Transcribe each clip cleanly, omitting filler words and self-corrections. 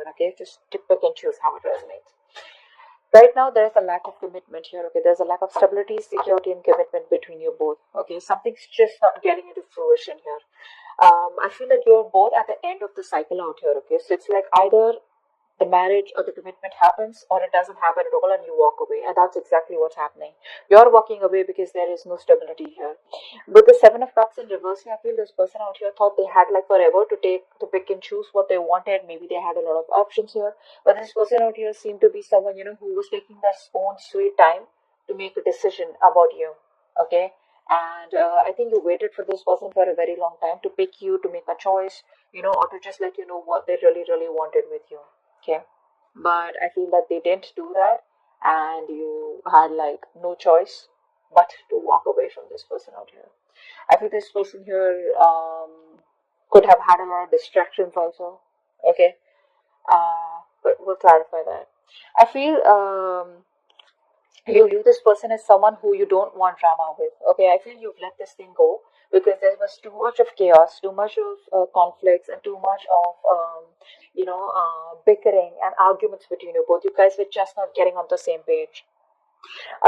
anyone, okay? Just to pick and choose how it resonates. Right now, there is a lack of commitment here, okay? There's a lack of stability, security, and commitment between you both, okay? Something's just not getting into fruition here. I feel that you're both at the end of the cycle out here, okay? So it's like either the marriage or the commitment happens or it doesn't happen at all and you walk away, and that's exactly what's happening. You're walking away because there is no stability here. With the Seven of Cups in reverse, I feel this person out here thought they had like forever to pick and choose what they wanted. Maybe they had a lot of options here, but this person out here seemed to be someone, who was taking their own sweet time to make a decision about you, okay? And I think you waited for this person for a very long time to pick you, to make a choice, or to just let you know what they really, really wanted with you. Okay, but I feel that they didn't do that, and you had like no choice but to walk away from this person out here. I feel this person here could have had a lot of distractions also. Okay, but we'll clarify that. I feel you view this person as someone who you don't want drama with. Okay, I feel you've let this thing go because there was too much of chaos, too much of conflicts, and too much of bickering and arguments between you both. You guys were just not getting on the same page.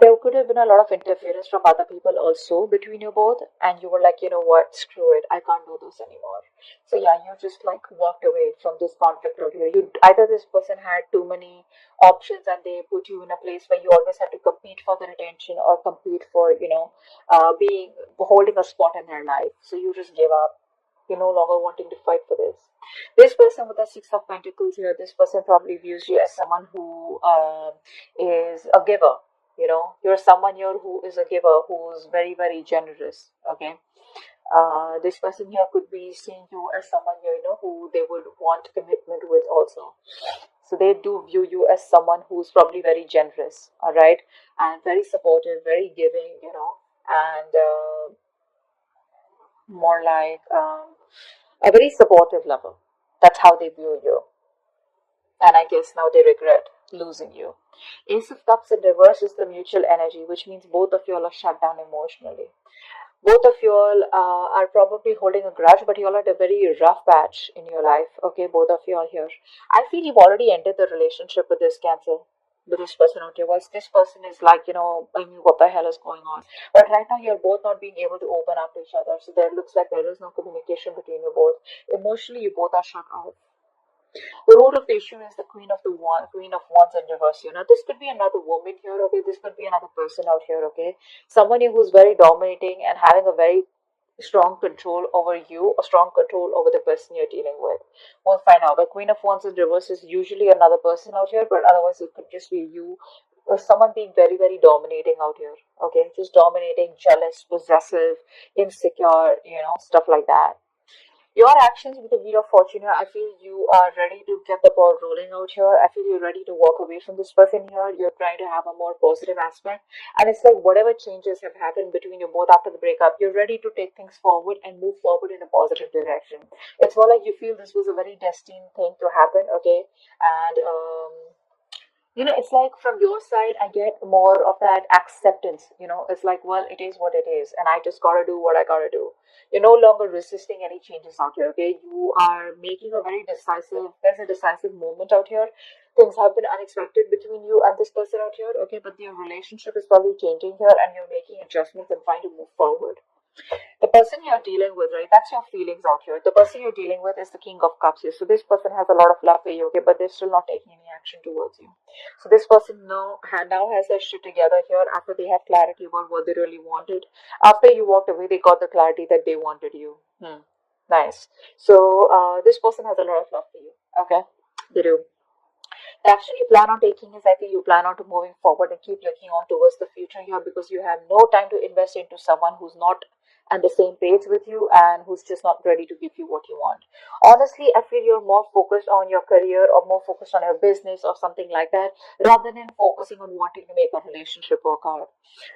There could have been a lot of interference from other people also between you both, and you were like, you know what, screw it, I can't do this anymore. So yeah, you just like walked away from this conflict out here. You either this person had too many options and they put you in a place where you always had to compete for their attention or compete for being holding a spot in their life. So you just gave up. You're no longer wanting to fight for this. This person with the Six of Pentacles here, this person probably views you as someone who is a giver. You're someone here who is a giver, who's very, very generous. Okay. This person here could be seeing you as someone here, who they would want commitment with also. So they do view you as someone who's probably very generous, all right, and very supportive, very giving, and more like a very supportive lover. That's how they view you. And I guess now they regret losing you. Ace of Cups in reverse is the mutual energy, which means both of you all are shut down emotionally. Both of you all are probably holding a grudge, but you all had a very rough patch in your life. Okay, both of you all here. I feel you've already ended the relationship with this Cancer, with this person out here. Once this person is like, I mean, what the hell is going on? But right now, you're both not being able to open up to each other. So there looks like there is no communication between you both. Emotionally, you both are shut out. The root of the issue is the Queen of Wands in reverse here. Now, this could be another woman here, okay? This could be another person out here, okay? Someone who's very dominating and having a very strong control over you, or strong control over the person you're dealing with. We'll find out. The Queen of Wands in reverse is usually another person out here, but otherwise it could just be you or someone being very, very dominating out here, okay? Just dominating, jealous, possessive, insecure, stuff like that. Your actions with the Wheel of Fortune here, I feel you are ready to get the ball rolling out here. I feel you're ready to walk away from this person here. You're trying to have a more positive aspect. And it's like whatever changes have happened between you both after the breakup, you're ready to take things forward and move forward in a positive direction. It's more like you feel this was a very destined thing to happen, okay? And it's like from your side, I get more of that acceptance. It's like, well, it is what it is, and I just gotta do what I gotta do. You're no longer resisting any changes out here, okay? You are making a very there's a decisive moment out here. Things have been unexpected between you and this person out here, okay? But your relationship is probably changing here, and you're making adjustments and trying to move forward. The person you're dealing with, right? That's your feelings out here. The person you're dealing with is the King of Cups here. So this person has a lot of love for you, okay, but they're still not taking any action towards you. So this person now has their shit together here after they have clarity about what they really wanted. After you walked away, they got the clarity that they wanted you. Nice. So this person has a lot of love for you. Okay, they do. The action you plan on taking is, I think, you plan on to moving forward and keep looking on towards the future here, because you have no time to invest into someone who's not on the same page with you and who's just not ready to give you what you want. Honestly, I feel you're more focused on your career or more focused on your business or something like that, rather than focusing on wanting to make a relationship work out.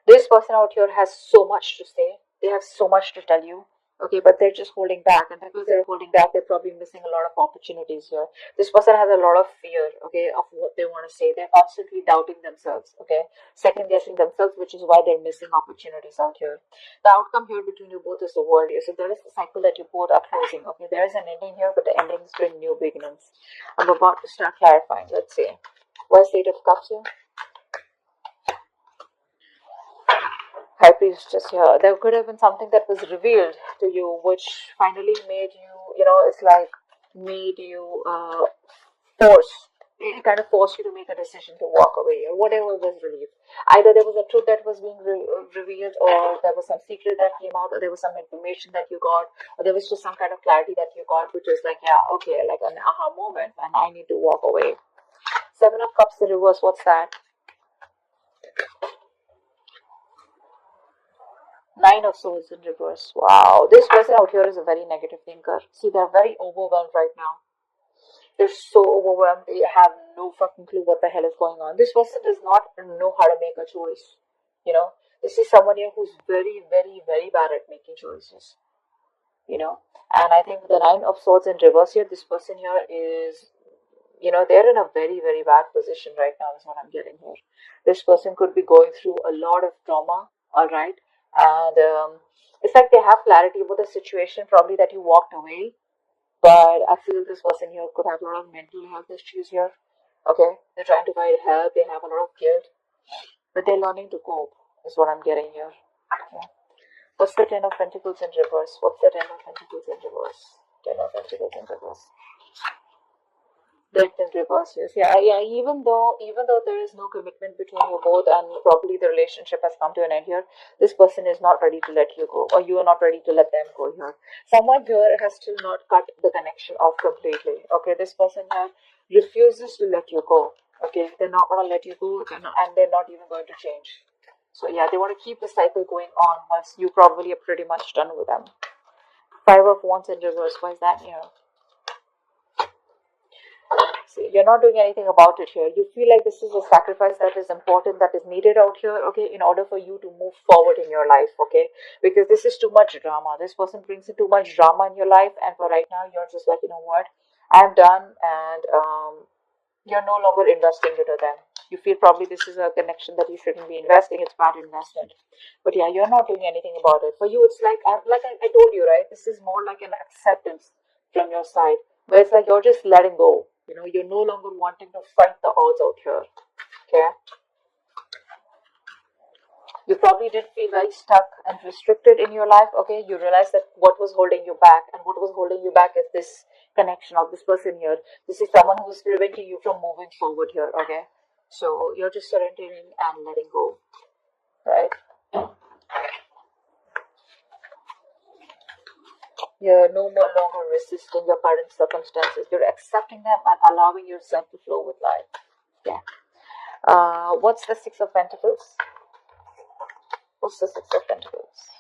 This person out here has so much to say. They have so much to tell you. Okay, but they're just holding back, and because they're holding back, they're probably missing a lot of opportunities here. This person has a lot of fear, okay, of what they want to say. They're constantly doubting themselves, okay, second guessing themselves, which is why they're missing opportunities out here. The outcome here between you both is the world here. So there is the cycle that you both are closing, okay. There is an ending here, but the ending is bring new beginnings. I'm about to start clarifying. Let's see. Where's Eight of Cups here? High Priestess here. There could have been something that was revealed to you, which finally made you, it's like made you force. It kind of forced you to make a decision to walk away, or whatever was relieved. Either there was a truth that was being revealed, or there was some secret that came out, or there was some information that you got, or there was just some kind of clarity that you got, which is like, yeah, okay, like an aha moment, and I need to walk away. Seven of Cups in reverse. What's that? Nine of Swords in reverse. Wow. This person out here is a very negative thinker. See, they're very overwhelmed right now. They're so overwhelmed. They have no fucking clue what the hell is going on. This person does not know how to make a choice. This is someone here who's very, very, very bad at making choices. And I think the Nine of Swords in reverse here, this person here is, they're in a very, very bad position right now, is what I'm getting here. This person could be going through a lot of trauma, alright? And it's like they have clarity about the situation, probably that you walked away. But I feel this person here could have a lot of mental health issues here. Okay? They're trying to find help, they have a lot of guilt. But they're learning to cope, is what I'm getting here. Yeah. What's the Ten of Pentacles in reverse? What's the Ten of Pentacles in reverse? Ten of Pentacles in reverse. Death in reverse, yes. Yeah. Even though there is no commitment between you both, and probably the relationship has come to an end here, this person is not ready to let you go, or you are not ready to let them go here. Someone here has still not cut the connection off completely. Okay, this person here refuses to let you go. Okay, they're not gonna let you go, and they're not even going to change. So yeah, they want to keep the cycle going on once you probably are pretty much done with them. Five of Wands in reverse. Why is that here? See, you're not doing anything about it here. You feel like this is a sacrifice that is important, that is needed out here, okay, in order for you to move forward in your life, okay? Because this is too much drama. This person brings in too much drama in your life, and for right now, you're just like, you know what? I'm done, and you're no longer investing into them. You feel probably this is a connection that you shouldn't be investing. It's bad investment. But yeah, you're not doing anything about it. For you, it's like, I told you, right? This is more like an acceptance from your side, where it's like you're just letting go. You're no longer wanting to fight the odds out here. Okay? You probably did feel very stuck and restricted in your life. Okay? You realize that what was holding you back, and what was holding you back is this connection of this person here. This is someone who is preventing you from moving forward here. Okay? So you're just surrendering and letting go. Right? You're no more longer resisting your current circumstances. You're accepting them and allowing yourself to flow with life. Yeah. What's the Six of Pentacles? What's the Six of Pentacles?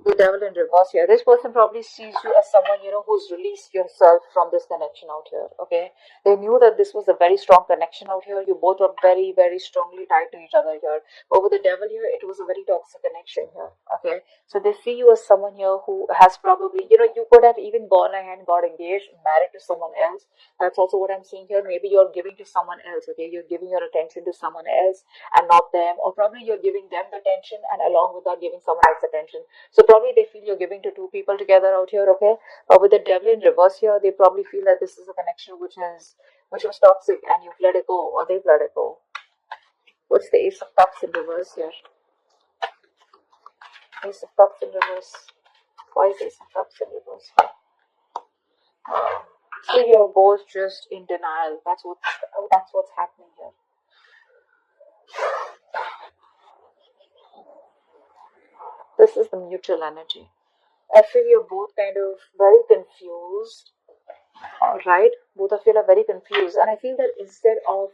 The Devil in reverse here. This person probably sees you as someone, who's released yourself from this connection out here. Okay, they knew that this was a very strong connection out here. You both are very, very strongly tied to each other here. But with the Devil here, it was a very toxic connection here. Okay, so they see you as someone here who has probably, you could have even gone ahead and got engaged, married to someone else. That's also what I'm seeing here. Maybe you're giving to someone else. Okay, you're giving your attention to someone else and not them, or probably you're giving them the attention and along with that giving someone else attention. So probably they feel you're giving to two people together out here, okay? But with the Devil in reverse here, they probably feel that this is a connection which was toxic, and you've let it go, or they've let it go. What's the Ace of Cups in reverse here? Ace of Cups in reverse. Why is Ace of Cups in reverse here? So you're both just in denial. That's what's happening here. This is the mutual energy. I feel you're both kind of very confused. Right? Both of you are very confused, and I feel that instead of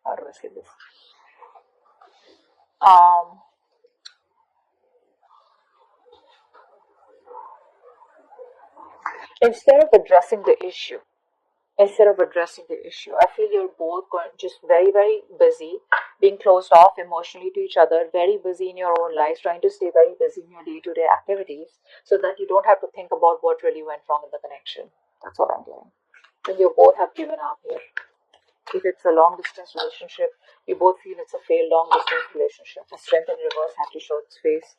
how do I say this? Instead of addressing the issue, instead of addressing the issue. I feel you're both going just very, very busy, being closed off emotionally to each other, very busy in your own lives, trying to stay very busy in your day-to-day activities so that you don't have to think about what really went wrong in the connection. That's what I'm getting. And you both have given up here. If it's a long distance relationship, you both feel it's a failed long distance relationship. The strength in reverse had to show its face.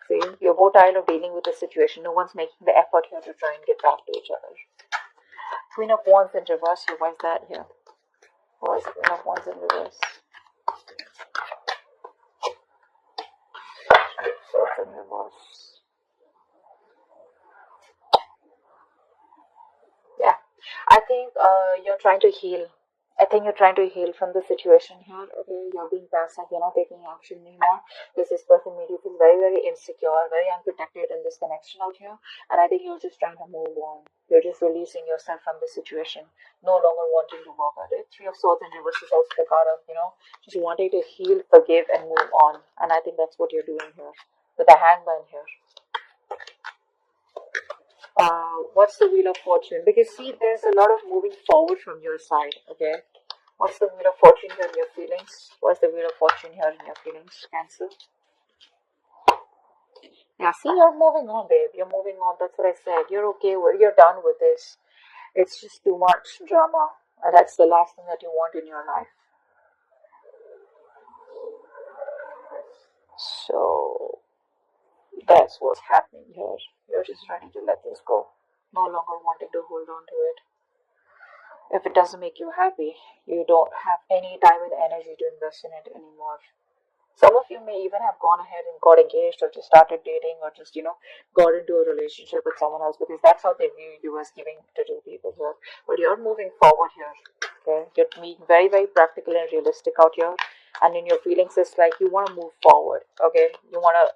See, you're both tired of dealing with the situation. No one's making the effort here to try and get back to each other. Queen of Wands in reverse here. Why is that here? Why is Queen of Wands in reverse? Swords in reverse. Yeah, I think you're trying to heal. I think you're trying to heal from the situation here. Okay, you're being passive. You're not taking action anymore because this person made you feel very, very insecure, very unprotected in this connection out here. And I think you're just trying to move on. You're just releasing yourself from the situation, no longer wanting to work at it. Three of Swords in reverse is also the card of, just wanting to heal, forgive, and move on. And I think that's what you're doing here with the Hangman here. What's the Wheel of Fortune? Because see, there's a lot of moving forward from your side. Okay, what's the Wheel of Fortune here in your feelings? What's the Wheel of Fortune here in your feelings, Cancer? Yeah, see, you're moving on, babe. You're moving on. That's what I said. You're okay with. You're done with this. It's just too much drama, and that's the last thing that you want in your life. So that's what's happening here. You're just ready to let this go, no longer wanting to hold on to it. If it doesn't make you happy, you don't have any time and energy to invest in it anymore. Some of you may even have gone ahead and got engaged or just started dating or just, got into a relationship with someone else because that's how they view you as giving to two people here. But you're moving forward here. Okay? You're being very, very practical and realistic out here. And in your feelings, it's like you want to move forward. Okay?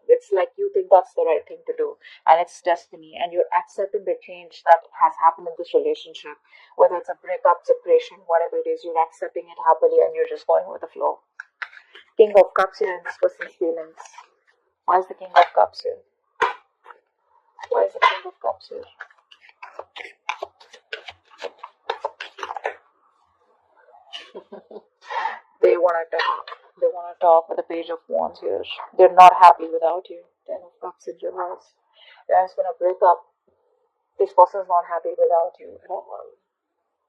It's like you think that's the right thing to do. And it's destiny. And you're accepting the change that has happened in this relationship. Whether it's a breakup, separation, whatever it is, you're accepting it happily and you're just going with the flow. King of Cups here in this person's feelings. Why is the King of Cups here? Why is the King of Cups here? They want to talk. They want to talk with the Page of Wands here. They're not happy without you. Ten of Cups in reverse. They're just going to break up. This person's not happy without you at all.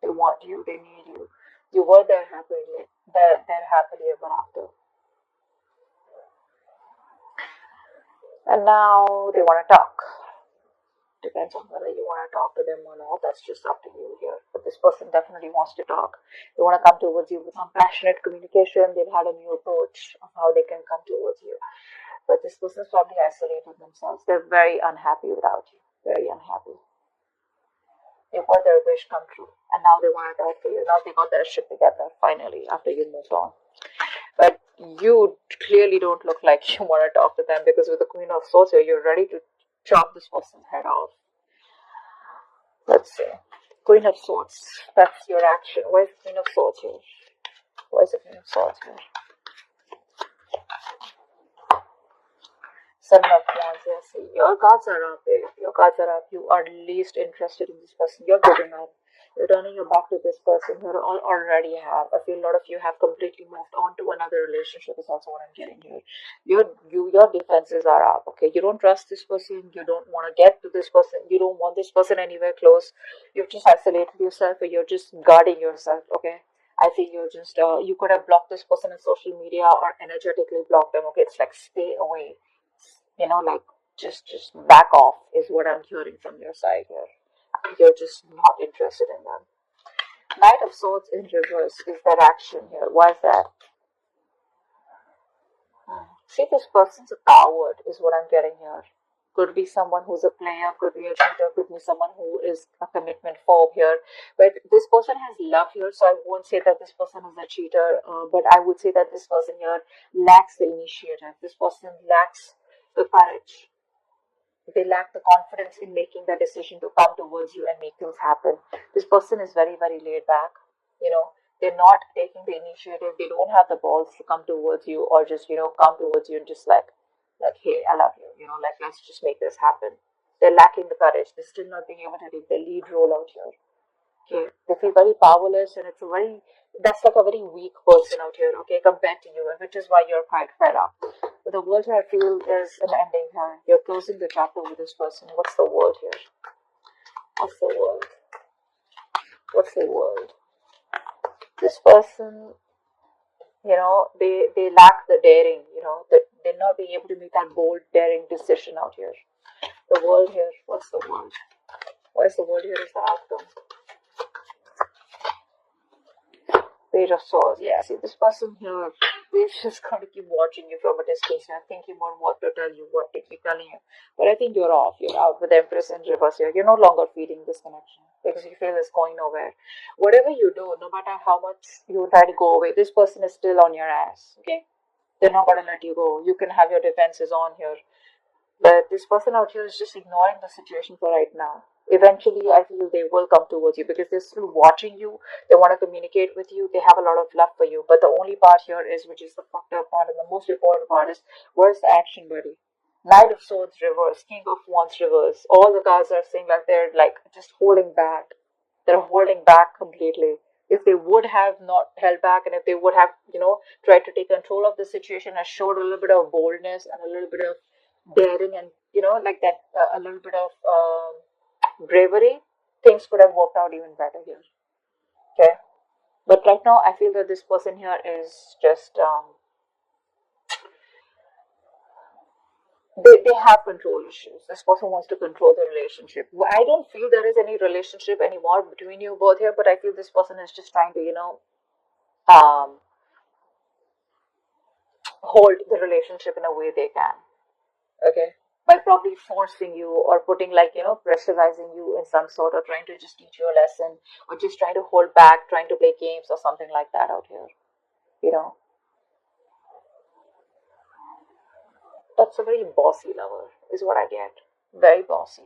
They want you. They need you. You were there happily. They're happily ever after. And now they want to talk. Depends on whether you want to talk to them or not. That's just up to you here. But this person definitely wants to talk. They want to come towards you with compassionate communication. They've had a new approach of how they can come towards you. But this person's probably isolated themselves. They're very unhappy without you. Very unhappy. They've got their wish come true. And now they want to talk to you. Now they got their shit together, finally, after you moved on. But you clearly don't look like you want to talk to them because with the Queen of Swords here, you're ready to chop this person's head off. Let's see. Queen of Swords. That's your action. Why is the Queen of Swords here? Why is the Queen of Swords here? Seven of Wands. Yes. See, your cards are up, babe. Your cards are up. You are least interested in this person. You're giving up. You're turning your back to this person you already have. I feel a lot of you have completely moved on to another relationship is also what I'm getting here. Your defenses are up, okay? You don't trust this person, you don't want to get to this person, you don't want this person anywhere close. You've just isolated yourself or you're just guarding yourself, okay? I think you're just you could have blocked this person on social media or energetically blocked them, okay? It's like stay away. Like just back off is what I'm hearing from your side here. You're just not interested in them. Knight of Swords in reverse is their action here. Why is that? See, this person's a coward is what I'm getting here. Could be someone who's a player, could be a cheater, could be someone who is a commitment phobe here. But this person has love here, so I won't say that this person is a cheater, but I would say that this person here lacks the initiative. This person lacks the courage. They lack the confidence in making the decision to come towards you and make things happen. This person is very, very laid back. They're not taking the initiative. They don't have the balls to come towards you or just, come towards you and just like, hey, I love you. Let's just make this happen. They're lacking the courage. They're still not being able to take the lead role out here. Okay, they feel very powerless, and that's like a very weak person out here, okay, compared to you, and which is why you're quite fed up. But the world here, I feel, is an ending here. You're closing the chapter with this person. What's the world here? What's the world? What's the world? This person, they lack the daring, that they're not being able to make that bold, daring decision out here. The world here, what's the world? What is the world here is the outcome. Page of Swords. Yeah, see, this person here, they're just going to keep watching you from a distance and thinking about what to tell you, what to keep telling you. But I think you're off. You're out with Empress in reverse here. You're no longer feeling this connection because you feel it's going nowhere. Whatever you do, no matter how much you try to go away, this person is still on your ass. Okay? They're not going to let you go. You can have your defenses on here. But this person out here is just ignoring the situation for right now. Eventually, I feel they will come towards you because they're still watching you. They want to communicate with you. They have a lot of love for you. But the only part here is, which is the fucked up part and the most important part is, where's the action, buddy? Knight of Swords reverse, King of Wands reverse. All the cards are saying like they're like just holding back. They're holding back completely. If they would have not held back, and if they would have, tried to take control of the situation and showed a little bit of boldness and a little bit of daring and, like that, a little bit of bravery, things could have worked out even better here. Okay. But right now, I feel that this person here is just, they have control issues. This person wants to control the relationship. I don't feel there is any relationship anymore between you both here, but I feel this person is just trying to, um, hold the relationship in a way they can. Okay. By probably forcing you or putting like, pressurizing you in some sort, or trying to just teach you a lesson, or just trying to hold back, trying to play games or something like that out here. You know, that's a very bossy lover, is what I get. Very bossy.